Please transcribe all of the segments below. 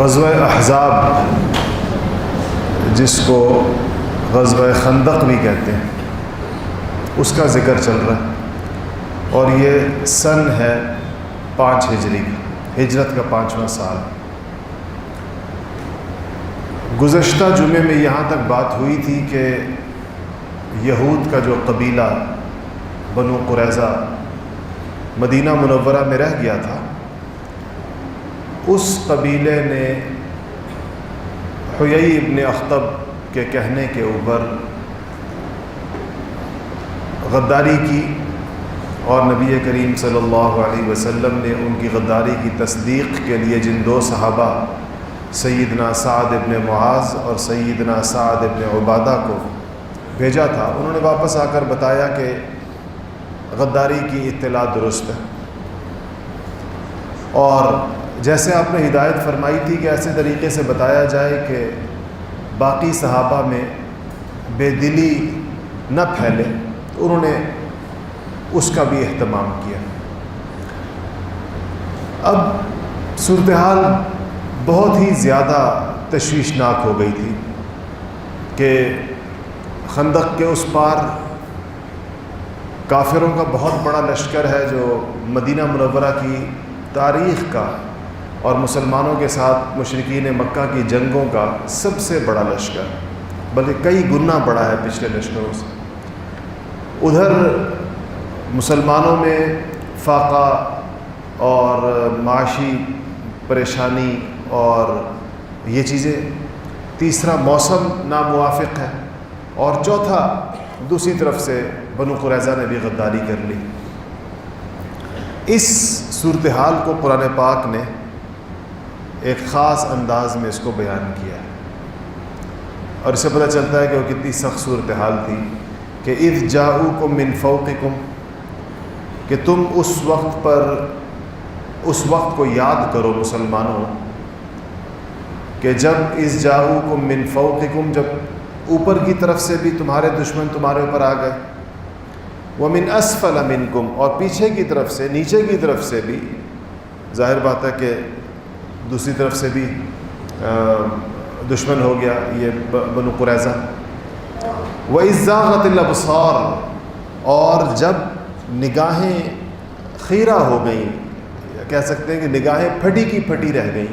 غزوہ احزاب، جس کو غزوہ خندق بھی کہتے ہیں، اس کا ذکر چل رہا ہے، اور یہ سن ہے 5 ہجری، ہجرت کا 5واں سال۔ گزشتہ جمعے میں یہاں تک بات ہوئی تھی کہ یہود کا جو قبیلہ بنو قریظہ مدینہ منورہ میں رہ گیا تھا، اس قبیلے نے حیی ابن اخطب کے کہنے کے اوپر غداری کی، اور نبی کریم صلی اللہ علیہ وسلم نے ان کی غداری کی تصدیق کے لیے جن 2 صحابہ سیدنا سعد ابن معاذ اور سیدنا سعد ابن عبادہ کو بھیجا تھا، انہوں نے واپس آ کر بتایا کہ غداری کی اطلاع درست ہے، اور جیسے آپ نے ہدایت فرمائی تھی کہ ایسے طریقے سے بتایا جائے کہ باقی صحابہ میں بے دلی نہ پھیلے، تو انہوں نے اس کا بھی اہتمام کیا۔ اب صورتحال بہت ہی زیادہ تشویشناک ہو گئی تھی کہ خندق کے اس پار کافروں کا بہت بڑا لشکر ہے، جو مدینہ منورہ کی تاریخ کا اور مسلمانوں کے ساتھ مشرکین مکہ کی جنگوں کا سب سے بڑا لشکر، بلکہ کئی گنا بڑا ہے پچھلے لشکروں سے۔ ادھر مسلمانوں میں فاقہ اور معاشی پریشانی اور یہ چیزیں، تیسرا موسم ناموافق ہے، اور چوتھا دوسری طرف سے بنو قریظہ نے بھی غداری کر لی۔ اس صورتحال کو قرآن پاک نے ایک خاص انداز میں اس کو بیان کیا ہے، اور اس سے پتہ چلتا ہے کہ وہ کتنی سخت صورتحال تھی کہ اذ جاؤکم من فوقکم، کہ تم اس وقت کو یاد کرو مسلمانوں کہ جب اذ جاؤکم من فوقکم، جب اوپر کی طرف سے بھی تمہارے دشمن تمہارے اوپر آ گئے، ومن اسفل منکم، اور پیچھے کی طرف سے، نیچے کی طرف سے بھی، ظاہر بات ہے کہ دوسری طرف سے بھی دشمن ہو گیا یہ بنو قریظہ۔ وَإِذْ زَاغَتِ الْأَبْصَارُ، اور جب نگاہیں خیرہ ہو گئیں، کہہ سکتے ہیں کہ نگاہیں پھٹی کی پھٹی رہ گئیں۔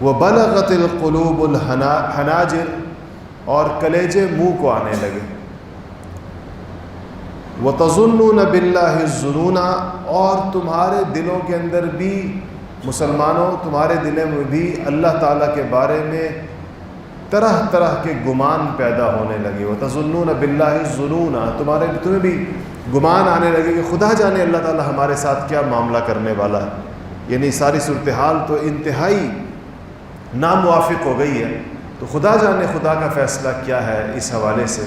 وَبَلَغَتِ الْقُلُوبُ الْحَنَاجِرَ، اور کلیجے منہ کو آنے لگے۔ وَتَظُنُّونَ بِاللَّهِ الظُّنُونَ، اور تمہارے دلوں کے اندر بھی، مسلمانوں تمہارے دلوں میں بھی اللہ تعالیٰ کے بارے میں طرح طرح کے گمان پیدا ہونے لگے۔ وَتَظُنُّونَ بِاللَّهِ الظُّنُونَ، تمہیں بھی گمان آنے لگے کہ خدا جانے اللہ تعالیٰ ہمارے ساتھ کیا معاملہ کرنے والا ہے۔ یعنی ساری صورتحال تو انتہائی ناموافق ہو گئی ہے، تو خدا جانے خدا کا فیصلہ کیا ہے اس حوالے سے۔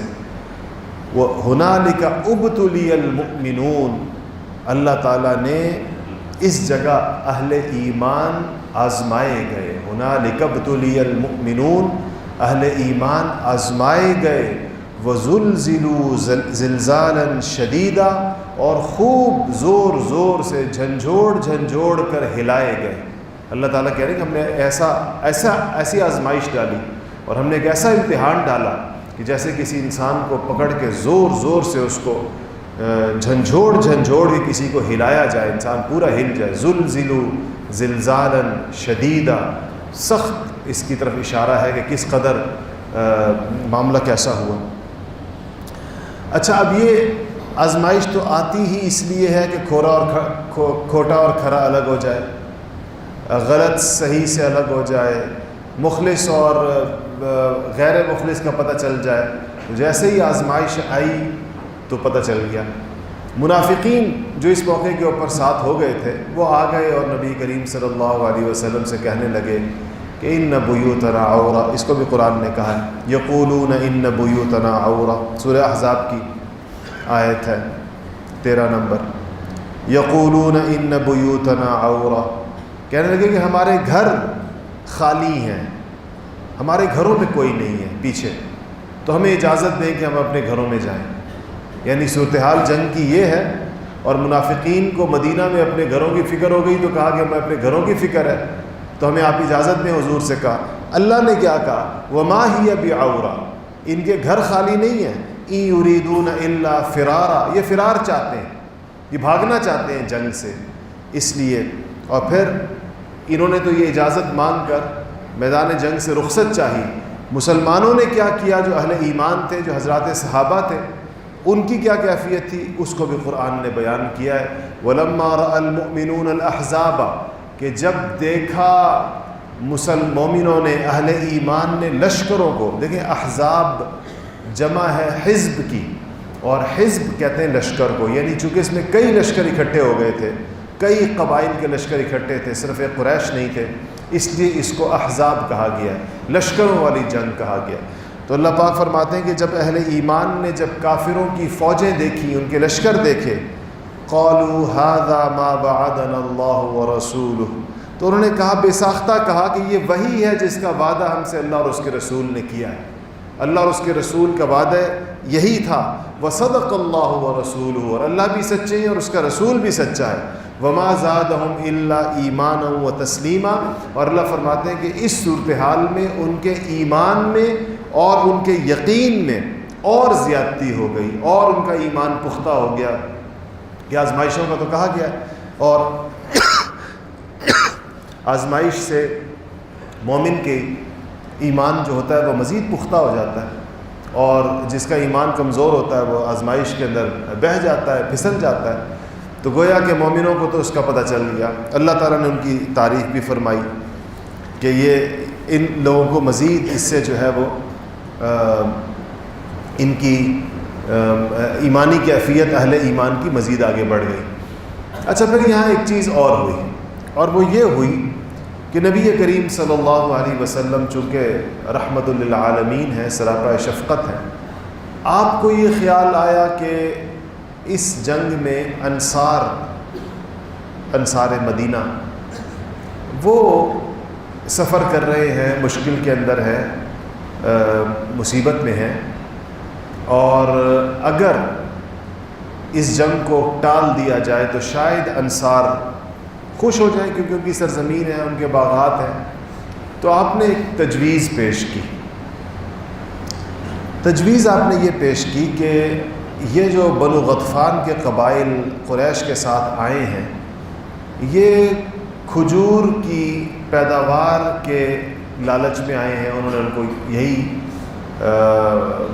وَهُنَالِكَ ابْتُلِيَ الْمُؤْمِنُونَ، اللہ تعالیٰ نے اس جگہ اہل ایمان آزمائے گئے۔ هُنَالِكَ ابْتُلِيَ الْمُؤْمِنُونَ، اہل ایمان آزمائے گئے۔ وَزُلْزِلُوا زِلْزَالًا شَدِيدًا، اور خوب زور زور سے جھنجھوڑ کر ہلائے گئے۔ اللہ تعالیٰ کہہ رہے ہیں کہ ہم نے ایسی آزمائش ڈالی، اور ہم نے ایک ایسا امتحان ڈالا کہ جیسے کسی انسان کو پکڑ کے زور سے اس کو جھنجھوڑ کے کسی کو ہلایا جائے، انسان پورا ہل جائے۔ زلزلوا زلزالا شدیدا، سخت اس کی طرف اشارہ ہے کہ کس قدر معاملہ کیسا ہوا۔ اچھا، اب یہ آزمائش تو آتی ہی اس لیے ہے کہ کھوٹا اور کھرا الگ ہو جائے، غلط صحیح سے الگ ہو جائے، مخلص اور غیر مخلص کا پتہ چل جائے۔ جیسے ہی آزمائش آئی تو پتہ چل گیا۔ منافقین جو اس موقع کے اوپر ساتھ ہو گئے تھے، وہ آ گئے اور نبی کریم صلی اللہ علیہ وسلم سے کہنے لگے کہ ان بیوتنا عورہ، اس کو بھی قرآن نے کہا ہے، یقولون ان بیوتنا عورہ، سورہ احزاب کی آیت ہے 13 نمبر۔ یقولون ان بیوتنا عورہ، کہنے لگے کہ ہمارے گھر خالی ہیں، ہمارے گھروں میں کوئی نہیں ہے پیچھے، تو ہمیں اجازت دیں کہ ہم اپنے گھروں میں جائیں۔ یعنی صورتحال جنگ کی یہ ہے، اور منافقین کو مدینہ میں اپنے گھروں کی فکر ہو گئی، تو کہا کہ ہمیں اپنے گھروں کی فکر ہے، تو ہمیں آپ اجازت دیں حضور سے کہا. اللہ نے کیا کہا؟ وما ہی بعورا، ان کے گھر خالی نہیں ہیں. ان یریدون الا فرارا، یہ فرار چاہتے ہیں، یہ بھاگنا چاہتے ہیں جنگ سے. اس لیے اور پھر انہوں نے تو یہ اجازت مانگ کر میدان جنگ سے رخصت چاہی. مسلمانوں نے کیا کیا؟ جو اہل ایمان تھے، جو حضرات صحابہ تھے، ان کی کیا کیفیت تھی اس کو بھی قرآن نے بیان کیا ہے. وَلَمَّا رَأَى الْمُؤْمِنُونَ الْأَحْزَابَ، کہ جب دیکھا مومنوں نے، اہل ایمان نے لشکروں کو. دیکھیں احزاب جمع ہے حزب کی، اور حزب کہتے ہیں لشکر کو، یعنی چونکہ اس میں کئی لشکر اکٹھے ہو گئے تھے، کئی قبائل کے لشکر اکٹھے تھے، صرف ایک قریش نہیں تھے، اس لیے اس کو احزاب کہا گیا، لشکروں والی جنگ کہا گیا. تو اللہ پاک فرماتے ہیں کہ جب اہل ایمان نے جب کافروں کی فوجیں دیکھی، ان کے لشکر دیکھے، قالوا هذا ما وعدنا اللہ ورسولہ، تو انہوں نے کہا، بے ساختہ کہا کہ یہ وہی ہے جس کا وعدہ ہم سے اللہ اور اس کے رسول نے کیا ہے. اللہ اور اس کے رسول کا وعدہ یہی تھا. وصدق اللہ ورسولہ، اور اللہ بھی سچے ہیں اور اس کا رسول بھی سچا ہے. وما زادہم الا ایمانا وتسلیما، اور اللہ فرماتے ہیں کہ اس صورتحال میں ان کے ایمان میں اور ان کے یقین میں اور زیادتی ہو گئی، اور ان کا ایمان پختہ ہو گیا. کہ آزمائشوں کا تو کہا گیا، اور آزمائش سے مومن کے ایمان جو ہوتا ہے وہ مزید پختہ ہو جاتا ہے، اور جس کا ایمان کمزور ہوتا ہے وہ آزمائش کے اندر بہہ جاتا ہے، پھسل جاتا ہے. تو گویا کہ مومنوں کو تو اس کا پتہ چل گیا. اللہ تعالیٰ نے ان کی تعریف بھی فرمائی کہ یہ ان لوگوں کو مزید اس سے جو ہے وہ ان کی ایمانی کیفیت اہل ایمان کی مزید آگے بڑھ گئی. اچھا، پھر یہاں ایک چیز اور ہوئی، اور وہ یہ ہوئی کہ نبی کریم صلی اللہ علیہ وسلم چونکہ رحمت للعالمین ہیں، سراپا شفقت ہیں، آپ کو یہ خیال آیا کہ اس جنگ میں انصار مدینہ وہ سفر کر رہے ہیں، مشکل کے اندر ہیں، مصیبت میں ہیں، اور اگر اس جنگ کو ٹال دیا جائے تو شاید انصار خوش ہو جائیں، کیونکہ ان کی سرزمین ہے، ان کے باغات ہیں. تو آپ نے ایک تجویز پیش کی. تجویز آپ نے یہ پیش کی کہ یہ جو بنو غطفان کے قبائل قریش کے ساتھ آئے ہیں، یہ کھجور کی پیداوار کے لالچ میں آئے ہیں. انہوں نے ان کو یہی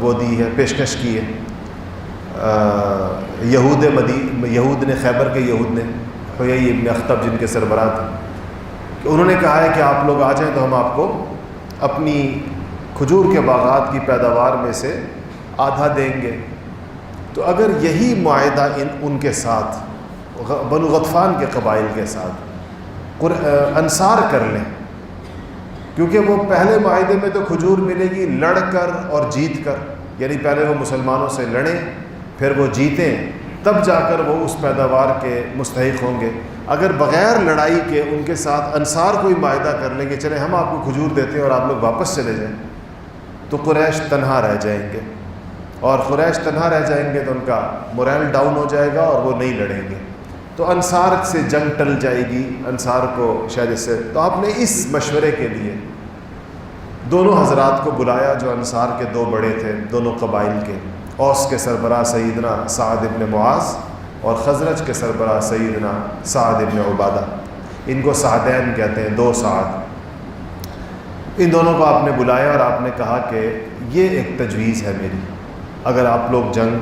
وہ دی ہے، پیشکش کی ہے. یہود نے، خیبر کے یہود نے، حیی ابن اخطب جن کے سربراہ تھے، کہ انہوں نے کہا ہے کہ آپ لوگ آ جائیں تو ہم آپ کو اپنی کھجور کے باغات کی پیداوار میں سے آدھا دیں گے. تو اگر یہی معاہدہ ان کے ساتھ، بنو غطفان کے قبائل کے ساتھ انصار کر لیں، کیونکہ وہ پہلے معاہدے میں تو کھجور ملے گی لڑ کر اور جیت کر، یعنی پہلے وہ مسلمانوں سے لڑیں، پھر وہ جیتیں، تب جا کر وہ اس پیداوار کے مستحق ہوں گے. اگر بغیر لڑائی کے ان کے ساتھ انصار کوئی معاہدہ کر لیں گے، چلیں ہم آپ کو کھجور دیتے ہیں اور آپ لوگ واپس چلے جائیں، تو قریش تنہا رہ جائیں گے، اور قریش تنہا رہ جائیں گے تو ان کا مورائل ڈاؤن ہو جائے گا اور وہ نہیں لڑیں گے. تو انصار سے جنگ ٹل جائے گی، انصار کو شاید اس سے. تو آپ نے اس مشورے کے لیے دونوں حضرات کو بلایا جو انصار کے دو بڑے تھے، دونوں قبائل کے، اوس کے سربراہ سیدنا سعد ابن معاذ اور خزرج کے سربراہ سیدنا سعد ابن عبادہ. ان کو سعدین کہتے ہیں، دو سعد. ان دونوں کو آپ نے بلایا اور آپ نے کہا کہ یہ ایک تجویز ہے میری، اگر آپ لوگ جنگ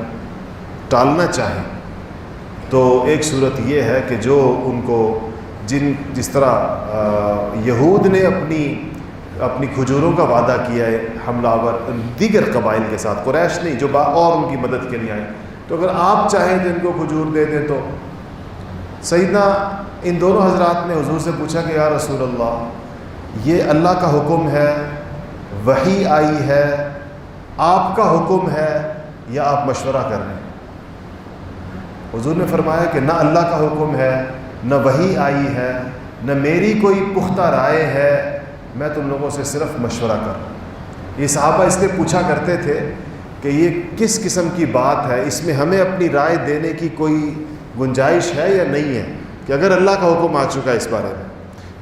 ٹالنا چاہیں تو ایک صورت یہ ہے کہ جو ان کو جس طرح یہود نے اپنی کھجوروں کا وعدہ کیا ہے حملہ آور دیگر قبائل کے ساتھ، قریش نہیں، جو اور ان کی مدد کے لیے آئے، تو اگر آپ چاہیں تو ان کو کھجور دے دیں. تو سیدنا ان دونوں حضرات نے حضور سے پوچھا کہ یا رسول اللہ، یہ اللہ کا حکم ہے، وحی آئی ہے، آپ کا حکم ہے، یا آپ مشورہ کر رہے ہیں؟ حضور نے فرمایا کہ نہ اللہ کا حکم ہے، نہ وحی آئی ہے، نہ میری کوئی پختہ رائے ہے، میں تم لوگوں سے صرف مشورہ کر رہا ہوں. یہ صحابہ اس لیے پوچھا کرتے تھے کہ یہ کس قسم کی بات ہے، اس میں ہمیں اپنی رائے دینے کی کوئی گنجائش ہے یا نہیں ہے، کہ اگر اللہ کا حکم آ چکا ہے اس بارے میں.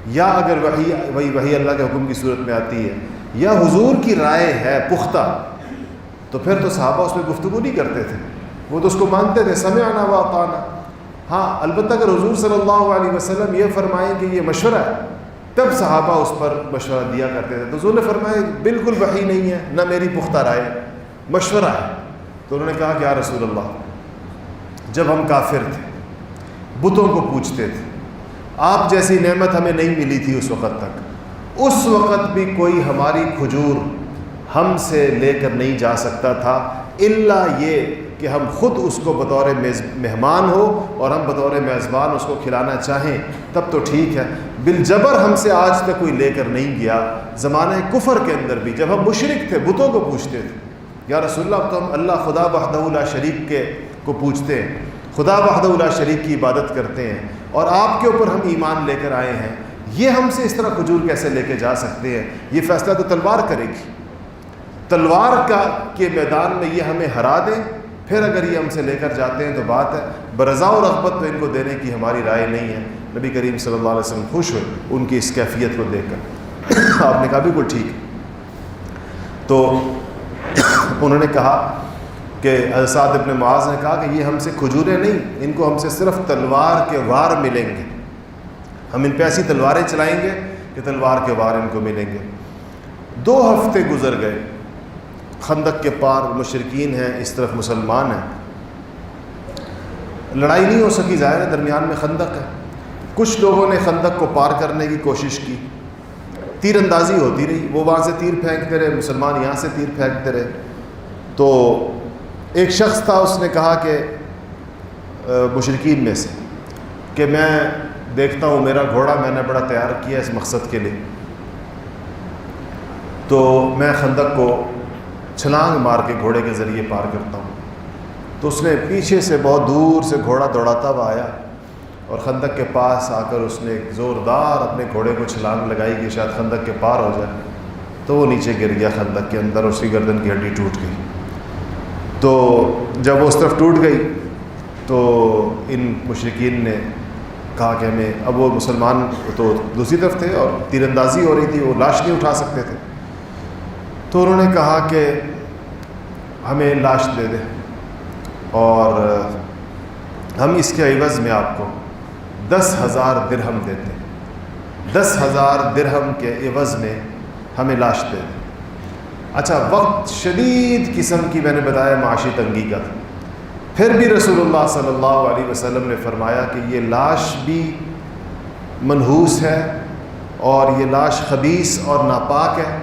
یا اگر وہی اللہ کے حکم کی صورت میں آتی ہے یا حضور کی رائے ہے پختہ، تو پھر تو صحابہ اس میں گفتگو نہیں کرتے تھے، وہ تو اس کو مانتے تھے، سمعنا و اطعنا۔ ہاں البتہ اگر حضور صلی اللہ علیہ وسلم یہ فرمائیں کہ یہ مشورہ ہے، تب صحابہ اس پر مشورہ دیا کرتے تھے۔ تو حضور نے فرمایا بالکل وحی نہیں ہے، نہ میری پختہ رائے، مشورہ ہے۔ تو انہوں نے کہا کہ یا رسول اللہ، جب ہم کافر تھے، بتوں کو پوجتے تھے، آپ جیسی نعمت ہمیں نہیں ملی تھی اس وقت تک، اس وقت بھی کوئی ہماری کھجور ہم سے لے کر نہیں جا سکتا تھا الا یہ کہ ہم خود اس کو بطور مہمان ہو اور ہم بطور میزبان اس کو کھلانا چاہیں، تب تو ٹھیک ہے۔ بالجبر ہم سے آج تک کوئی لے کر نہیں گیا۔ زمانہ کفر کے اندر بھی جب ہم مشرک تھے، بتوں کو پوجتے تھے، یا رسول اللہ اب تو ہم اللہ خدا وحدہ لا شریک کو پوجتے ہیں، خدا وحدہ لا شریک کی عبادت کرتے ہیں، اور آپ کے اوپر ہم ایمان لے کر آئے ہیں، یہ ہم سے اس طرح کھجور کیسے لے کے جا سکتے ہیں؟ یہ فیصلہ تو تلوار کرے گی، تلوار کے میدان میں یہ ہمیں ہرا دیں، پھر اگر یہ ہم سے لے کر جاتے ہیں تو بات ہے، برضا و رغبت تو ان کو دینے کی ہماری رائے نہیں ہے۔ نبی کریم صلی اللہ علیہ وسلم خوش ہوئے ان کی اس کیفیت کو دیکھ کر۔ آپ نے کہا بالکل ٹھیک۔ تو انہوں نے کہا کہ سعد ابن معاذ نے کہا کہ یہ ہم سے کھجوریں نہیں، ان کو ہم سے صرف تلوار کے وار ملیں گے، ہم ان پہ ایسی تلواریں چلائیں گے کہ تلوار کے وار ان کو ملیں گے۔ 2 ہفتے گزر گئے، خندق کے پار مشرکین ہیں، اس طرف مسلمان ہیں، لڑائی نہیں ہو سکی، ظاہر ہے درمیان میں خندق ہے۔ کچھ لوگوں نے خندق کو پار کرنے کی کوشش کی، تیر اندازی ہوتی رہی، وہ وہاں سے تیر پھینکتے رہے، مسلمان یہاں سے تیر پھینکتے رہے۔ تو ایک شخص تھا، اس نے کہا کہ مشرکین میں سے کہ میں دیکھتا ہوں میرا گھوڑا میں نے بڑا تیار کیا اس مقصد کے لیے، تو میں خندق کو چھلانگ مار کے گھوڑے کے ذریعے پار کرتا ہوں۔ تو اس نے پیچھے سے بہت دور سے گھوڑا دوڑاتا ہوا آیا اور خندق کے پاس آ کر اس نے ایک زوردار اپنے گھوڑے کو چھلانگ لگائی کہ شاید خندق کے پار ہو جائے، تو وہ نیچے گر گیا خندق کے اندر، اس کی گردن کی ہڈی ٹوٹ گئی۔ تو جب وہ اس طرف ٹوٹ گئی تو ان مشرکین نے کہا کہ ہمیں، اب وہ مسلمان تو دوسری طرف تھے اور تیر اندازی ہو رہی تھی، وہ لاش نہیں اٹھا سکتے تھے، تو انہوں نے کہا کہ ہمیں لاش دے دیں اور ہم اس کے عوض میں آپ کو 10,000 درہم دیتے ہیں، 10,000 درہم کے عوض میں ہمیں لاش دے دیں۔ اچھا، وقت شدید قسم کی میں نے بتایا معاشی تنگی کا تھا، پھر بھی رسول اللہ صلی اللہ علیہ وسلم نے فرمایا کہ یہ لاش بھی منحوس ہے اور یہ لاش خبیث اور ناپاک ہے،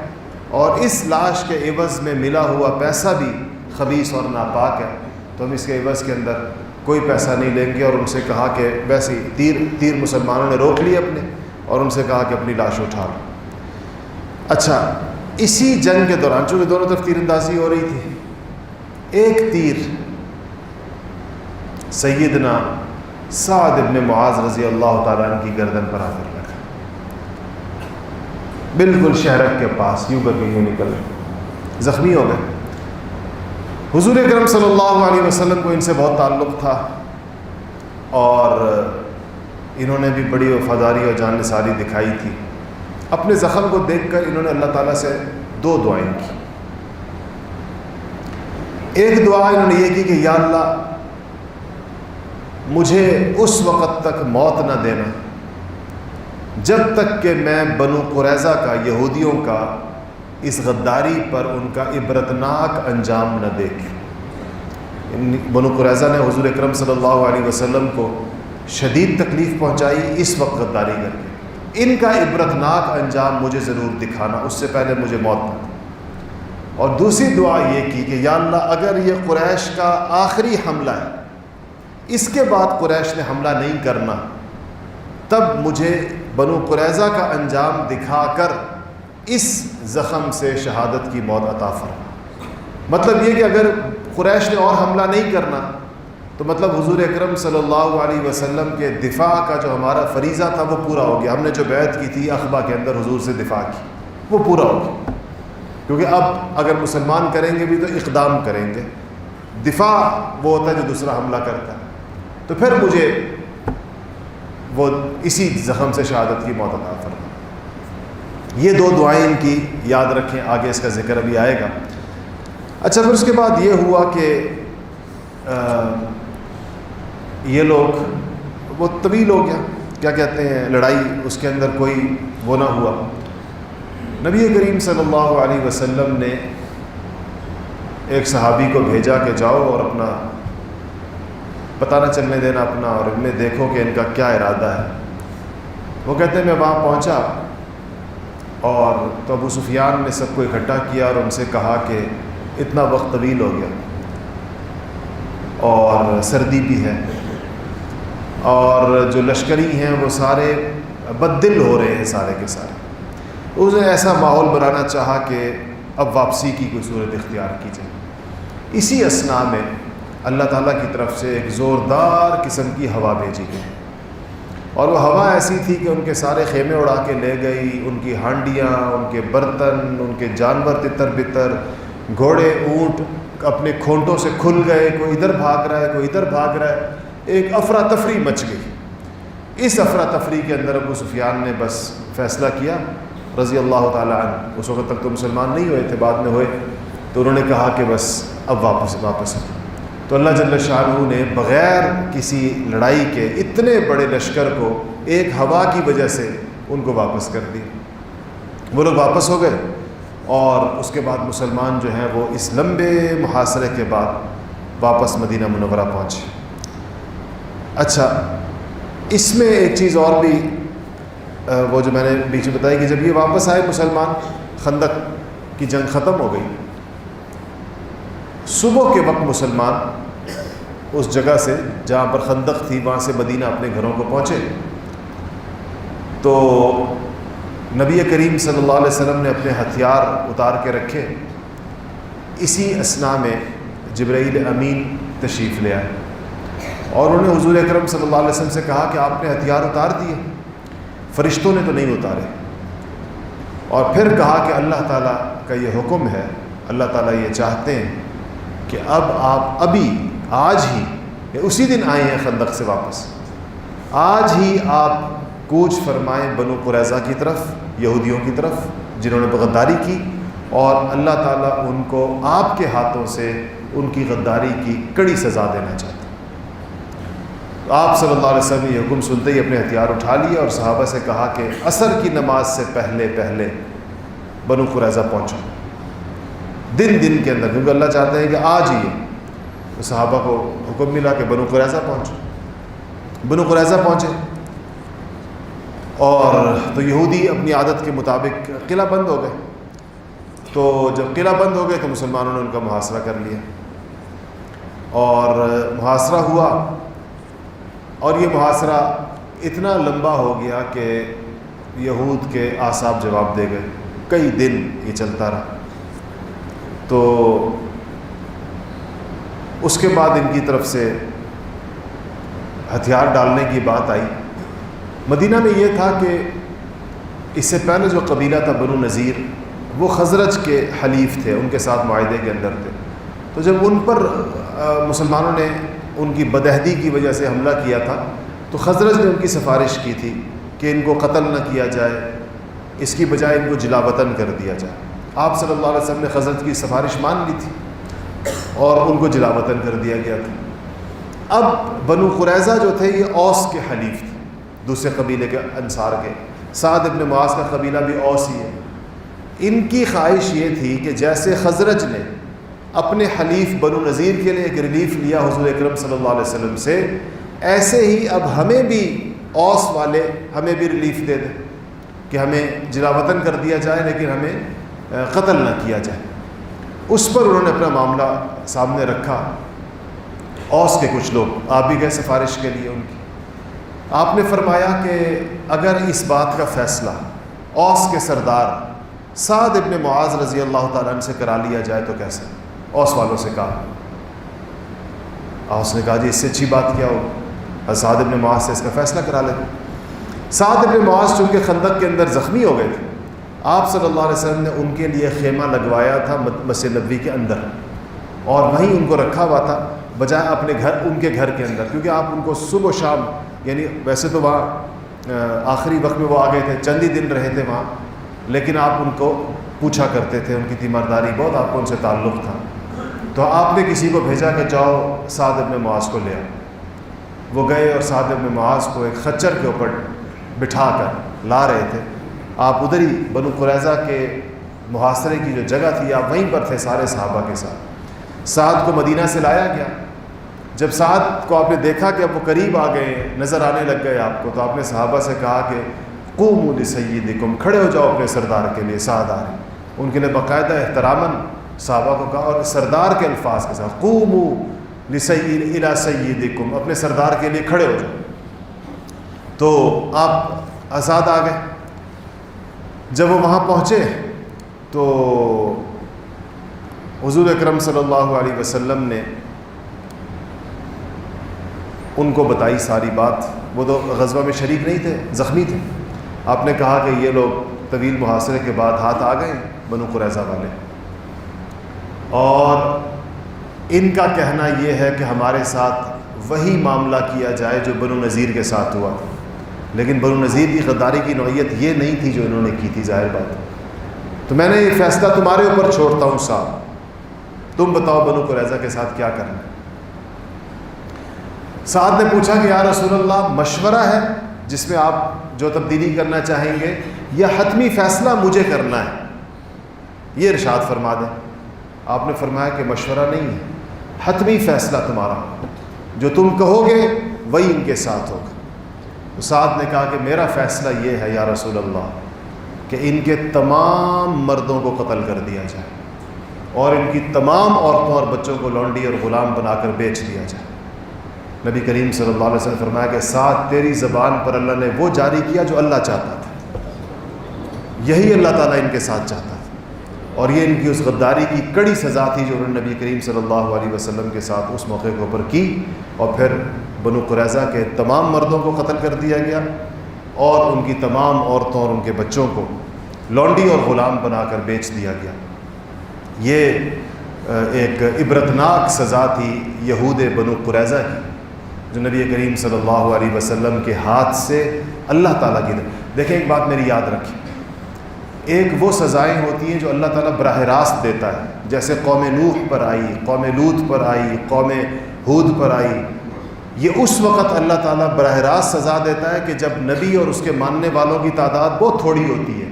اور اس لاش کے عوض میں ملا ہوا پیسہ بھی خبیث اور ناپاک ہے، تو ہم اس کے عوض کے اندر کوئی پیسہ نہیں لیں گے۔ اور ان سے کہا کہ ویسے ہی تیر مسلمانوں نے روک لیے اپنے، اور ان سے کہا کہ اپنی لاش اٹھا لو۔ اچھا، اسی جنگ کے دوران چونکہ دونوں طرف تیر اندازی ہو رہی تھی، ایک تیر سیدنا سعد ابن معاذ رضی اللہ تعالیٰ عنہ کی گردن پر آ کر لگا، بالکل شہرک کے پاس، یوں کر کے یوں نکل گئے، زخمی ہو گئے۔ حضور اکرم صلی اللہ علیہ وسلم کو ان سے بہت تعلق تھا، اور انہوں نے بھی بڑی وفاداری اور جان نثاری دکھائی تھی۔ اپنے زخم کو دیکھ کر انہوں نے اللہ تعالیٰ سے 2 دعائیں کی۔ ایک دعا انہوں نے یہ کی کہ یا اللہ، مجھے اس وقت تک موت نہ دینا جب تک کہ میں بنو قریظہ کا، یہودیوں کا اس غداری پر ان کا عبرتناک انجام نہ دیکھیں۔ بنو قریظہ نے حضور اکرم صلی اللہ علیہ وسلم کو شدید تکلیف پہنچائی اس وقت غداری کر کے، ان کا عبرتناک انجام مجھے ضرور دکھانا، اس سے پہلے مجھے موت نہ دے۔ اور دوسری دعا یہ کی کہ یا اللہ، اگر یہ قریش کا آخری حملہ ہے، اس کے بعد قریش نے حملہ نہیں کرنا، تب مجھے بنو قریظہ کا انجام دکھا کر اس زخم سے شہادت کی موت عطا فرما۔ مطلب یہ کہ اگر قریش نے اور حملہ نہیں کرنا تو مطلب حضور اکرم صلی اللہ علیہ وسلم کے دفاع کا جو ہمارا فریضہ تھا وہ پورا ہو گیا۔ ہم نے جو بیعت کی تھی عقبہ کے اندر حضور سے دفاع کی، وہ پورا ہو گیا، کیونکہ اب اگر مسلمان کریں گے بھی تو اقدام کریں گے، دفاع وہ ہوتا ہے جو دوسرا حملہ کرتا ہے۔ تو پھر مجھے وہ اسی زخم سے شہادت کی موت عطا فرما۔ یہ دو دعائیں ان کی یاد رکھیں، آگے اس کا ذکر ابھی آئے گا۔ اچھا، پھر اس کے بعد یہ ہوا کہ یہ لوگ، وہ طویل ہو گیا، کیا کہتے ہیں، لڑائی، اس کے اندر کوئی وہ نہ ہوا۔ نبی کریم صلی اللہ علیہ وسلم نے ایک صحابی کو بھیجا کہ جاؤ اور اپنا پتہ نہ چلنے دینا اپنا، اور ان میں دیکھو کہ ان کا کیا ارادہ ہے۔ وہ کہتے ہیں میں وہاں پہنچا اور تو ابو سفیان نے سب کو اکٹھا کیا اور ان سے کہا کہ اتنا وقت طویل ہو گیا اور سردی بھی ہے، اور جو لشکری ہیں وہ سارے بددل ہو رہے ہیں سارے کے سارے۔ اس نے ایسا ماحول بنانا چاہا کہ اب واپسی کی کوئی صورت اختیار کی جائے۔ اسی اثناء میں اللہ تعالیٰ کی طرف سے ایک زوردار قسم کی ہوا بھیجی گئی، اور وہ ہوا ایسی تھی کہ ان کے سارے خیمے اڑا کے لے گئی، ان کی ہانڈیاں، ان کے برتن، ان کے جانور تتر بتر، گھوڑے اونٹ اپنے کھونٹوں سے کھل گئے، کوئی ادھر بھاگ رہا ہے، کوئی ادھر بھاگ رہا ہے، ایک افراتفری مچ گئی۔ اس افراتفری کے اندر ابو سفیان نے بس فیصلہ کیا رضی اللہ تعالیٰ عنہ، اس وقت تک تو مسلمان نہیں ہوئے تھے، بعد میں ہوئے، تو انہوں نے کہا کہ بس اب واپس۔ تو اللہ جل شانہ نے بغیر کسی لڑائی کے اتنے بڑے لشکر کو ایک ہوا کی وجہ سے ان کو واپس کر دیا۔ وہ لوگ واپس ہو گئے، اور اس کے بعد مسلمان جو ہیں وہ اس لمبے محاصرے کے بعد واپس مدینہ منورہ پہنچے۔ اچھا، اس میں ایک چیز اور بھی وہ جو میں نے بیچ میں بتائی کہ جب یہ واپس آئے مسلمان، خندق کی جنگ ختم ہو گئی، صبح کے وقت مسلمان اس جگہ سے جہاں پر خندق تھی وہاں سے مدینہ اپنے گھروں کو پہنچے، تو نبی کریم صلی اللہ علیہ وسلم نے اپنے ہتھیار اتار کے رکھے۔ اسی اثناء میں جبرائیل امین تشریف لے آئے، اور انہوں نے حضور اکرم صلی اللہ علیہ وسلم سے کہا کہ آپ نے ہتھیار اتار دیے، فرشتوں نے تو نہیں اتارے، اور پھر کہا کہ اللہ تعالیٰ کا یہ حکم ہے، اللہ تعالیٰ یہ چاہتے ہیں کہ اب آپ ابھی آج ہی اسی دن آئے ہیں خندق سے واپس، آج ہی آپ کوچ فرمائیں بنو قریظہ کی طرف، یہودیوں کی طرف جنہوں نے غداری کی، اور اللہ تعالیٰ ان کو آپ کے ہاتھوں سے ان کی غداری کی کڑی سزا دینا چاہتے ہیں۔ تو آپ صلی اللہ علیہ وسلم نے یہ حکم سنتے ہی اپنے ہتھیار اٹھا لیے اور صحابہ سے کہا کہ عصر کی نماز سے پہلے بنو قریظہ پہنچو، دن کے اندر، کیونکہ اللہ چاہتے ہیں کہ آج ہی ہے۔ تو صحابہ کو حکم ملا کہ بنو قریظہ پہنچو۔ بنو قریظہ پہنچے، اور تو یہودی اپنی عادت کے مطابق قلعہ بند ہو گئے، تو جب قلعہ بند ہو گئے تو مسلمانوں نے ان کا محاصرہ کر لیا، اور محاصرہ ہوا، اور یہ محاصرہ اتنا لمبا ہو گیا کہ یہود کے اعصاب جواب دے گئے، کئی دن یہ چلتا رہا۔ تو اس کے بعد ان کی طرف سے ہتھیار ڈالنے کی بات آئی۔ مدینہ میں یہ تھا کہ اس سے پہلے جو قبیلہ تھا بنو نذیر، وہ خزرج کے حلیف تھے، ان کے ساتھ معاہدے کے اندر تھے۔ تو جب ان پر مسلمانوں نے ان کی بدعہدی کی وجہ سے حملہ کیا تھا، تو خزرج نے ان کی سفارش کی تھی کہ ان کو قتل نہ کیا جائے، اس کی بجائے ان کو جلا وطن کر دیا جائے۔ آپ صلی اللہ علیہ وسلم نے خزرج کی سفارش مان لی تھی اور ان کو جلا وطن کر دیا گیا تھا۔ اب بنو قریظہ جو تھے یہ اوس کے حلیف تھے، دوسرے قبیلے کے انصار کے، سعد ابن معاذ کا قبیلہ بھی اوس ہی ہے۔ ان کی خواہش یہ تھی کہ جیسے خزرج نے اپنے حلیف بنو نذیر کے لیے ایک ریلیف لیا حضور اکرم صلی اللہ علیہ وسلم سے، ایسے ہی اب ہمیں بھی اوس والے ہمیں بھی ریلیف دے دیں کہ ہمیں جلا وطن کر دیا جائے لیکن ہمیں قتل نہ کیا جائے۔ اس پر انہوں نے اپنا معاملہ سامنے رکھا۔ اوس کے کچھ لوگ آپ بھی گئے سفارش کے لیے ان کی، آپ نے فرمایا کہ اگر اس بات کا فیصلہ اوس کے سردار سعد ابن معاذ رضی اللہ تعالیٰ عنہ سے کرا لیا جائے تو کیسے؟ اوس والوں سے کہا، اوس نے کہا جی اس سے اچھی بات کیا ہو، سعد ابن معاذ سے اس کا فیصلہ کرا لیں۔ سعد ابن معاذ چونکہ خندق کے اندر زخمی ہو گئے تھے، آپ صلی اللہ علیہ وسلم نے ان کے لیے خیمہ لگوایا تھا مسجد نبوی کے اندر، اور وہیں ان کو رکھا ہوا تھا بجائے اپنے گھر، ان کے گھر کے اندر، کیونکہ آپ ان کو صبح و شام یعنی ویسے تو وہاں آخری وقت میں وہ آ گئے تھے، چند ہی دن رہے تھے وہاں، لیکن آپ ان کو پوچھا کرتے تھے، ان کی تیمارداری بہت، آپ کو ان سے تعلق تھا. تو آپ نے کسی کو بھیجا کہ جاؤ سعد ابن معاذ کو لے آؤ. وہ گئے اور سعد ابن معاذ کو ایک خچر کے اوپر بٹھا کر لا رہے تھے. آپ ادھر ہی بنو قریظہ کے محاصرے کی جو جگہ تھی، آپ وہیں پر تھے سارے صحابہ کے ساتھ. سعد کو مدینہ سے لایا گیا. جب سعد کو آپ نے دیکھا کہ اب وہ قریب آ گئے، نظر آنے لگ گئے آپ کو، تو آپ نے صحابہ سے کہا کہ قوموا لسیدکم، کھڑے ہو جاؤ اپنے سردار کے لیے. سعد آ رہے ہیں. ان کے لیے باقاعدہ احتراماً صحابہ کو کہا، اور سردار کے الفاظ کے ساتھ، قوموا الی سیدکم، اپنے سردار کے لیے کھڑے ہو جاؤ. تو آپ آزاد آ گئے. جب وہ وہاں پہنچے تو حضور اکرم صلی اللہ علیہ وسلم نے ان کو بتائی ساری بات. وہ تو غزوہ میں شریک نہیں تھے، زخمی تھے. آپ نے کہا کہ یہ لوگ طویل محاصرے کے بعد ہاتھ آ گئے بنو قریظہ والے، اور ان کا کہنا یہ ہے کہ ہمارے ساتھ وہی معاملہ کیا جائے جو بنو نذیر کے ساتھ ہوا تھا. لیکن بنو نذیر کی غداری کی نوعیت یہ نہیں تھی جو انہوں نے کی تھی، ظاہر بات. تو میں نے یہ فیصلہ تمہارے اوپر چھوڑتا ہوں صاحب، تم بتاؤ بنو قریظہ کے ساتھ کیا کرنا ہے. سعد نے پوچھا کہ یا رسول اللہ، مشورہ ہے جس میں آپ جو تبدیلی کرنا چاہیں گے، یا حتمی فیصلہ مجھے کرنا ہے؟ یہ ارشاد فرما دیں. آپ نے فرمایا کہ مشورہ نہیں ہے، حتمی فیصلہ تمہارا، جو تم کہو گے وہی ان کے ساتھ ہوگا. تو سعد نے کہا کہ میرا فیصلہ یہ ہے یا رسول اللہ کہ ان کے تمام مردوں کو قتل کر دیا جائے، اور ان کی تمام عورتوں اور بچوں کو لونڈی اور غلام بنا کر بیچ دیا جائے. نبی کریم صلی اللہ علیہ وسلم نے فرمایا کہ سعد، تیری زبان پر اللہ نے وہ جاری کیا جو اللہ چاہتا تھا. یہی اللہ تعالیٰ ان کے ساتھ چاہتا تھا، اور یہ ان کی اس غداری کی کڑی سزا تھی جو انہوں نے نبی کریم صلی اللہ علیہ وسلم کے ساتھ اس موقع کے اوپر کی. اور پھر بنو قریظہ کے تمام مردوں کو قتل کر دیا گیا، اور ان کی تمام عورتوں اور ان کے بچوں کو لونڈی اور غلام بنا کر بیچ دیا گیا. یہ ایک عبرتناک سزا تھی یہود بنو قریظہ کی، جو نبی کریم صلی اللہ علیہ وسلم کے ہاتھ سے اللہ تعالیٰ کی. دیکھیں ایک بات میری یاد رکھیں، ایک وہ سزائیں ہوتی ہیں جو اللہ تعالیٰ براہ راست دیتا ہے، جیسے قوم نوح پر آئی، قوم لوط پر آئی، قوم ہود پر آئی. یہ اس وقت اللہ تعالیٰ براہ راست سزا دیتا ہے کہ جب نبی اور اس کے ماننے والوں کی تعداد بہت تھوڑی ہوتی ہے.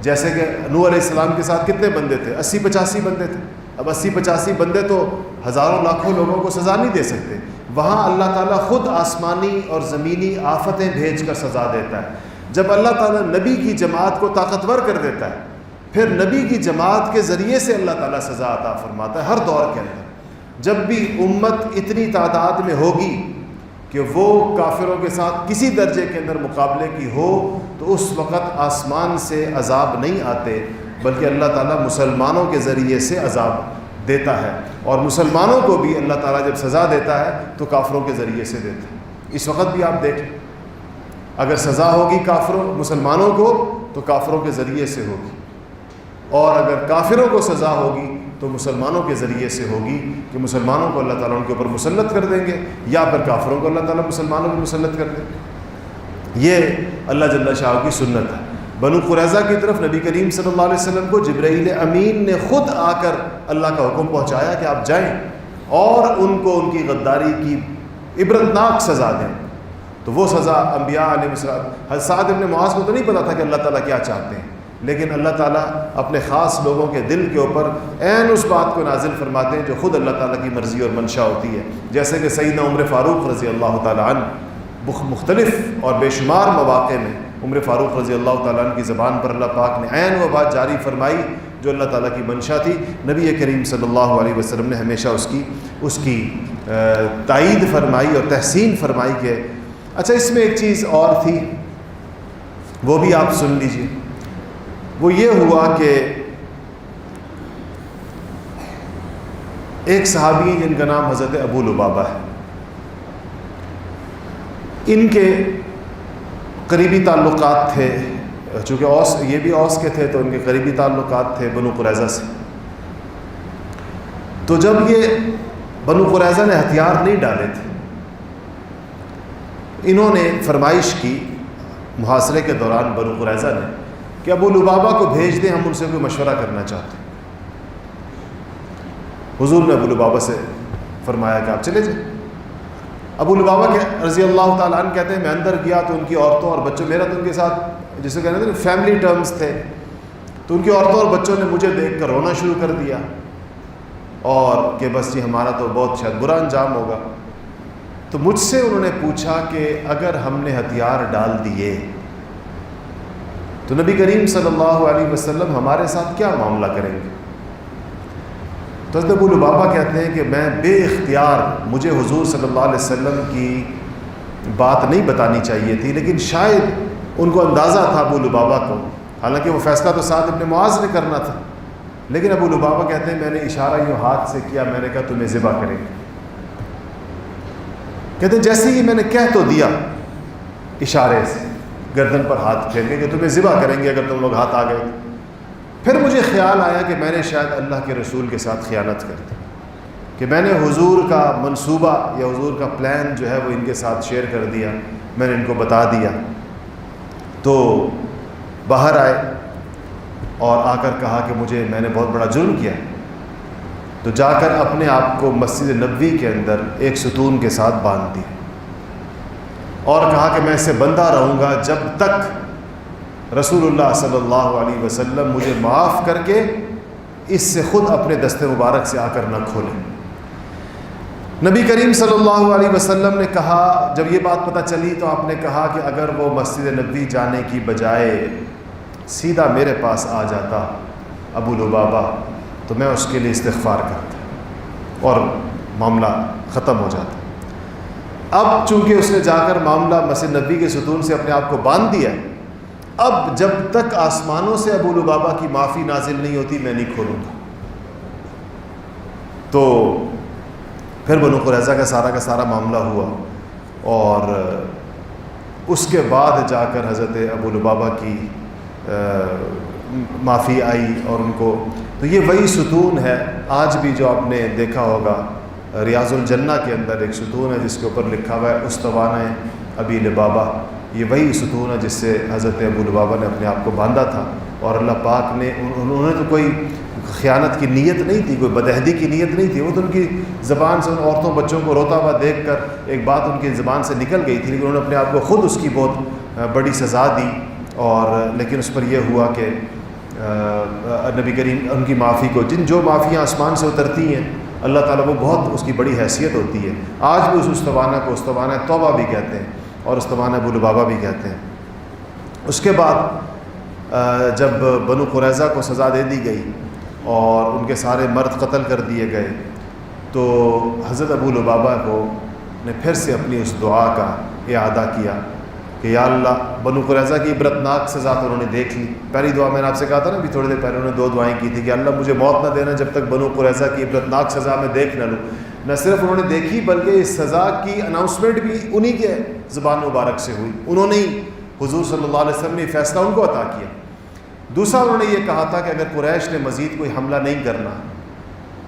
جیسے کہ نوح علیہ السلام کے ساتھ کتنے بندے تھے؟ 80-85 بندے تھے. اب 80-85 بندے تو ہزاروں لاکھوں لوگوں کو سزا نہیں دے سکتے. وہاں اللہ تعالیٰ خود آسمانی اور زمینی آفتیں بھیج کر سزا دیتا ہے. جب اللہ تعالیٰ نبی کی جماعت کو طاقتور کر دیتا ہے، پھر نبی کی جماعت کے ذریعے سے اللہ تعالیٰ سزا عطا فرماتا ہے. ہر دور کے اندر جب بھی امت اتنی تعداد میں ہوگی کہ وہ کافروں کے ساتھ کسی درجے کے اندر مقابلے کی ہو، تو اس وقت آسمان سے عذاب نہیں آتے، بلکہ اللہ تعالیٰ مسلمانوں کے ذریعے سے عذاب دیتا ہے. اور مسلمانوں کو بھی اللہ تعالیٰ جب سزا دیتا ہے تو کافروں کے ذریعے سے دیتا ہے. اس وقت بھی آپ دیکھیں، اگر سزا ہوگی مسلمانوں کو تو کافروں کے ذریعے سے ہوگی، اور اگر کافروں کو سزا ہوگی تو مسلمانوں کے ذریعے سے ہوگی، کہ مسلمانوں کو اللہ تعالیٰ ان کے اوپر مسلط کر دیں گے، یا پھر کافروں کو اللہ تعالیٰ مسلمانوں کو مسلط کر دیں گے. یہ اللہ جل شاہ کی سنت ہے. بنو قریظہ کی طرف نبی کریم صلی اللہ علیہ وسلم کو جبرائیل امین نے خود آ کر اللہ کا حکم پہنچایا کہ آپ جائیں اور ان کو ان کی غداری کی عبرتناک سزا دیں. تو وہ سزا انبیاء علیہ السلام، سعد ابن معاذ کو تو نہیں پتا تھا کہ اللہ تعالیٰ کیا چاہتے ہیں، لیکن اللہ تعالیٰ اپنے خاص لوگوں کے دل کے اوپر عین اس بات کو نازل فرماتے ہیں جو خود اللہ تعالیٰ کی مرضی اور منشا ہوتی ہے. جیسے کہ سیدنا عمر فاروق رضی اللہ تعالیٰ عنہ مختلف اور بے شمار مواقع میں عمر فاروق رضی اللہ تعالیٰ عنہ کی زبان پر اللہ پاک نے عین وہ بات جاری فرمائی جو اللہ تعالیٰ کی منشا تھی. نبی کریم صلی اللہ علیہ وسلم نے ہمیشہ اس کی تائید فرمائی اور تحسین فرمائی کہ اچھا اس میں ایک چیز اور تھی، وہ بھی آپ سن لیجئے. وہ یہ ہوا کہ ایک صحابی جن کا نام حضرت ابو لبابہ ہے، ان کے قریبی تعلقات تھے، چونکہ یہ بھی اوس کے تھے تو ان کے قریبی تعلقات تھے بنو قریظہ سے. تو جب یہ بنو قریظہ نے ہتھیار نہیں ڈالے تھے، انہوں نے فرمائش کی محاصرے کے دوران بنو قریظہ نے کہ ابو لبابہ کو بھیج دیں، ہم ان سے کوئی مشورہ کرنا چاہتے ہیں۔ حضور نے ابو لبابہ سے فرمایا کہ آپ چلے جائیں۔ ابو لبابہ کے رضی اللہ تعالیٰ عنہ کہتے ہیں میں اندر گیا تو ان کی عورتوں اور بچوں، میرا تو ان کے ساتھ جسے کہتے ہیں فیملی ٹرمز تھے، تو ان کی عورتوں اور بچوں نے مجھے دیکھ کر رونا شروع کر دیا اور کہ بس جی ہمارا تو بہت شاید برا انجام ہوگا۔ تو مجھ سے انہوں نے پوچھا کہ اگر ہم نے ہتھیار ڈال دیے تو نبی کریم صلی اللہ علیہ وسلم ہمارے ساتھ کیا معاملہ کریں گے؟ تو حضرت ابو لبابہ کہتے ہیں کہ میں بے اختیار، مجھے حضور صلی اللہ علیہ وسلم کی بات نہیں بتانی چاہیے تھی، لیکن شاید ان کو اندازہ تھا ابو لبابہ کو، حالانکہ وہ فیصلہ تو سعد ابن معاذ نے کرنا تھا، لیکن ابو لبابہ کہتے ہیں میں نے اشارہ یوں ہاتھ سے کیا، میں نے کہا تمہیں ذبح کریں گے۔ کہتے ہیں جیسے ہی میں نے کہہ تو دیا اشارے سے، گردن پر ہاتھ پھیر کے کہ تمہیں ذبح کریں گے اگر تم لوگ ہاتھ آ گئے، پھر مجھے خیال آیا کہ میں نے شاید اللہ کے رسول کے ساتھ خیانت کر دی، کہ میں نے حضور کا منصوبہ یا حضور کا پلان جو ہے وہ ان کے ساتھ شیئر کر دیا، میں نے ان کو بتا دیا۔ تو باہر آئے اور آ کر کہا کہ میں نے بہت بڑا جرم کیا، تو جا کر اپنے آپ کو مسجد نبوی کے اندر ایک ستون کے ساتھ باندھ دیا اور کہا کہ میں اس سے بندہ رہوں گا جب تک رسول اللہ صلی اللہ علیہ وسلم مجھے معاف کر کے اس سے خود اپنے دست مبارک سے آ کر نہ کھولیں۔ نبی کریم صلی اللہ علیہ وسلم نے کہا، جب یہ بات پتہ چلی تو آپ نے کہا کہ اگر وہ مسجد نبوی جانے کی بجائے سیدھا میرے پاس آ جاتا ابو لبابہ تو میں اس کے لیے استغفار کرتا اور معاملہ ختم ہو جاتا۔ اب چونکہ اس نے جا کر معاملہ مسجد نبوی کے ستون سے اپنے آپ کو باندھ دیا، اب جب تک آسمانوں سے ابو لبابہ کی معافی نازل نہیں ہوتی میں نہیں کھولوں گا۔ تو پھر بنو قریظہ کا سارا معاملہ ہوا اور اس کے بعد جا کر حضرت ابو لبابہ کی معافی آئی اور ان کو، تو یہ وہی ستون ہے آج بھی جو آپ نے دیکھا ہوگا ریاض الجنہ کے اندر ایک ستون ہے جس کے اوپر لکھا ہوا ہے استوانہ ابی لبابہ، یہ وہی ستون ہے جس سے حضرت ابو لبابہ نے اپنے آپ کو باندھا تھا، اور اللہ پاک نے انہوں نے تو کوئی خیانت کی نیت نہیں تھی، کوئی بدعہدی کی نیت نہیں تھی، وہ تو ان کی زبان سے ان عورتوں بچوں کو روتا ہوا دیکھ کر ایک بات ان کی زبان سے نکل گئی تھی، لیکن انہوں نے اپنے آپ کو خود اس کی بہت بڑی سزا دی، اور لیکن اس پر یہ ہوا کہ نبی کریم ان کی معافی کو، جو معافیاں آسمان سے اترتی ہیں اللہ تعالیٰ وہ بہت اس کی بڑی حیثیت ہوتی ہے، آج بھی اس استوانہ کو استوانہ توبہ بھی کہتے ہیں اور استوانہ ابو لبابہ بھی کہتے ہیں۔ اس کے بعد جب بنو قریظہ کو سزا دے دی گئی اور ان کے سارے مرد قتل کر دیے گئے تو حضرت ابو لبابہ کو نے پھر سے اپنی اس دعا کا اعادہ کیا کہ یا اللہ، بنو قریظہ کی عبرتناک سزا تو انہوں نے دیکھ لی، پہلی دعا میں نے آپ سے کہا تھا نا ابھی تھوڑی دیر پہلے انہوں نے 2 دعائیں کی تھی کہ اللہ مجھے موت نہ دینا جب تک بنو قریظہ کی عبرتناک سزا میں دیکھ نہ لوں، نہ صرف انہوں نے دیکھی بلکہ اس سزا کی اناؤنسمنٹ بھی انہی کے زبان مبارک سے ہوئی، انہوں نے ہی، حضور صلی اللہ علیہ وسلم نے فیصلہ ان کو عطا کیا۔ دوسرا انہوں نے یہ کہا تھا کہ اگر قریش نے مزید کوئی حملہ نہیں کرنا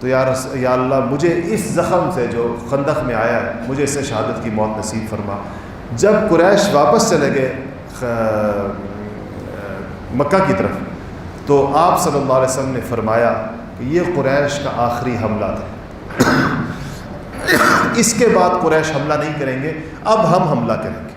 تو یا اللہ مجھے اس زخم سے جو خندق میں آیا ہے مجھے اس سے شہادت کی موت نصیب فرما۔ جب قریش واپس چلے گئے مکہ کی طرف تو آپ صلی اللہ علیہ وسلم نے فرمایا کہ یہ قریش کا آخری حملہ تھا، اس کے بعد قریش حملہ نہیں کریں گے، اب ہم حملہ کریں گے،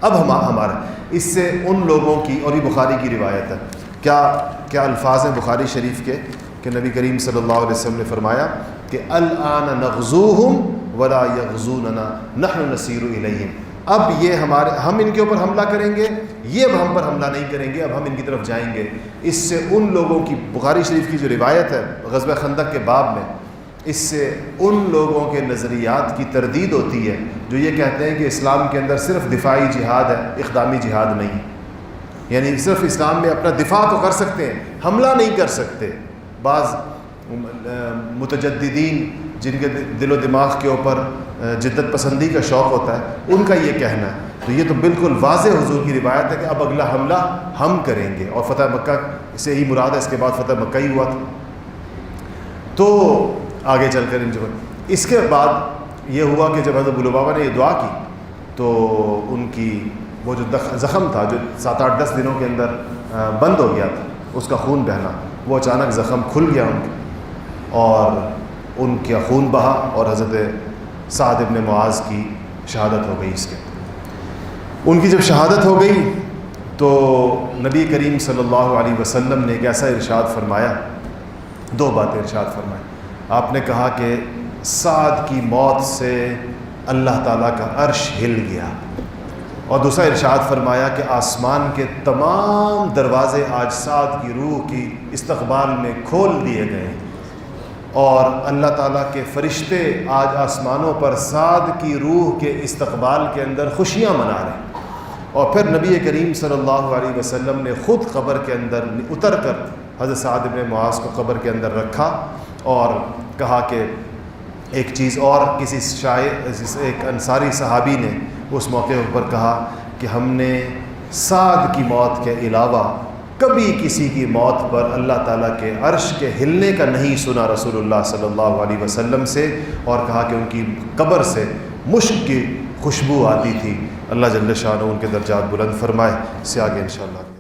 اب ہمارا اس سے ان لوگوں کی، اور یہ بخاری کی روایت ہے، کیا الفاظ ہیں بخاری شریف کے کہ نبی کریم صلی اللہ علیہ وسلم نے فرمایا کہ الآن نغزوہم ولا یغزوننا نحن نسیر الیہم، اب یہ ہم ان کے اوپر حملہ کریں گے، یہ اب ہم پر حملہ نہیں کریں گے، اب ہم ان کی طرف جائیں گے۔ اس سے ان لوگوں کی، بخاری شریف کی جو روایت ہے غزوہ خندق کے باب میں، اس سے ان لوگوں کے نظریات کی تردید ہوتی ہے جو یہ کہتے ہیں کہ اسلام کے اندر صرف دفاعی جہاد ہے، اقدامی جہاد نہیں، یعنی صرف اسلام میں اپنا دفاع تو کر سکتے ہیں، حملہ نہیں کر سکتے۔ بعض متجددین جن کے دل و دماغ کے اوپر جدت پسندی کا شوق ہوتا ہے ان کا یہ کہنا ہے، تو یہ تو بالکل واضح حضور کی روایت ہے کہ اب اگلا حملہ ہم کریں گے، اور فتح مکہ سے ہی مراد ہے، اس کے بعد فتح مکہ ہی ہوا تھا۔ تو آگے چل کر اس کے بعد یہ ہوا کہ جب حضرت ابو لبابہ نے یہ دعا کی تو ان کی وہ جو زخم تھا جو 7-8-10 دنوں کے اندر بند ہو گیا تھا، اس کا خون بہنا، وہ اچانک زخم کھل گیا ان کا، اور ان کا خون بہا، اور حضرت سعد ابن معاذ کی شہادت ہو گئی اس کے۔ ان کی جب شہادت ہو گئی تو نبی کریم صلی اللہ علیہ وسلم نے ایک ایسا ارشاد فرمایا، 2 باتیں ارشاد فرمائی۔ آپ نے کہا کہ سعد کی موت سے اللہ تعالیٰ کا عرش ہل گیا، اور دوسرا ارشاد فرمایا کہ آسمان کے تمام دروازے آج سعد کی روح کی استقبال میں کھول دیے گئے، اور اللہ تعالیٰ کے فرشتے آج آسمانوں پر سعد کی روح کے استقبال کے اندر خوشیاں منا رہے ہیں۔ اور پھر نبی کریم صلی اللہ علیہ وسلم نے خود قبر کے اندر اتر کر حضرت سعد بن معاذ کو قبر کے اندر رکھا، اور کہا کہ ایک چیز اور، کسی شاعر ایک انصاری صحابی نے اس موقع پر کہا کہ ہم نے سعد کی موت کے علاوہ کبھی کسی کی موت پر اللہ تعالیٰ کے عرش کے ہلنے کا نہیں سنا رسول اللہ صلی اللہ علیہ وسلم سے، اور کہا کہ ان کی قبر سے مشک کی خوشبو آتی تھی۔ اللہ جل شانہ ان کے درجات بلند فرمائے۔ اس سے آگے انشاءاللہ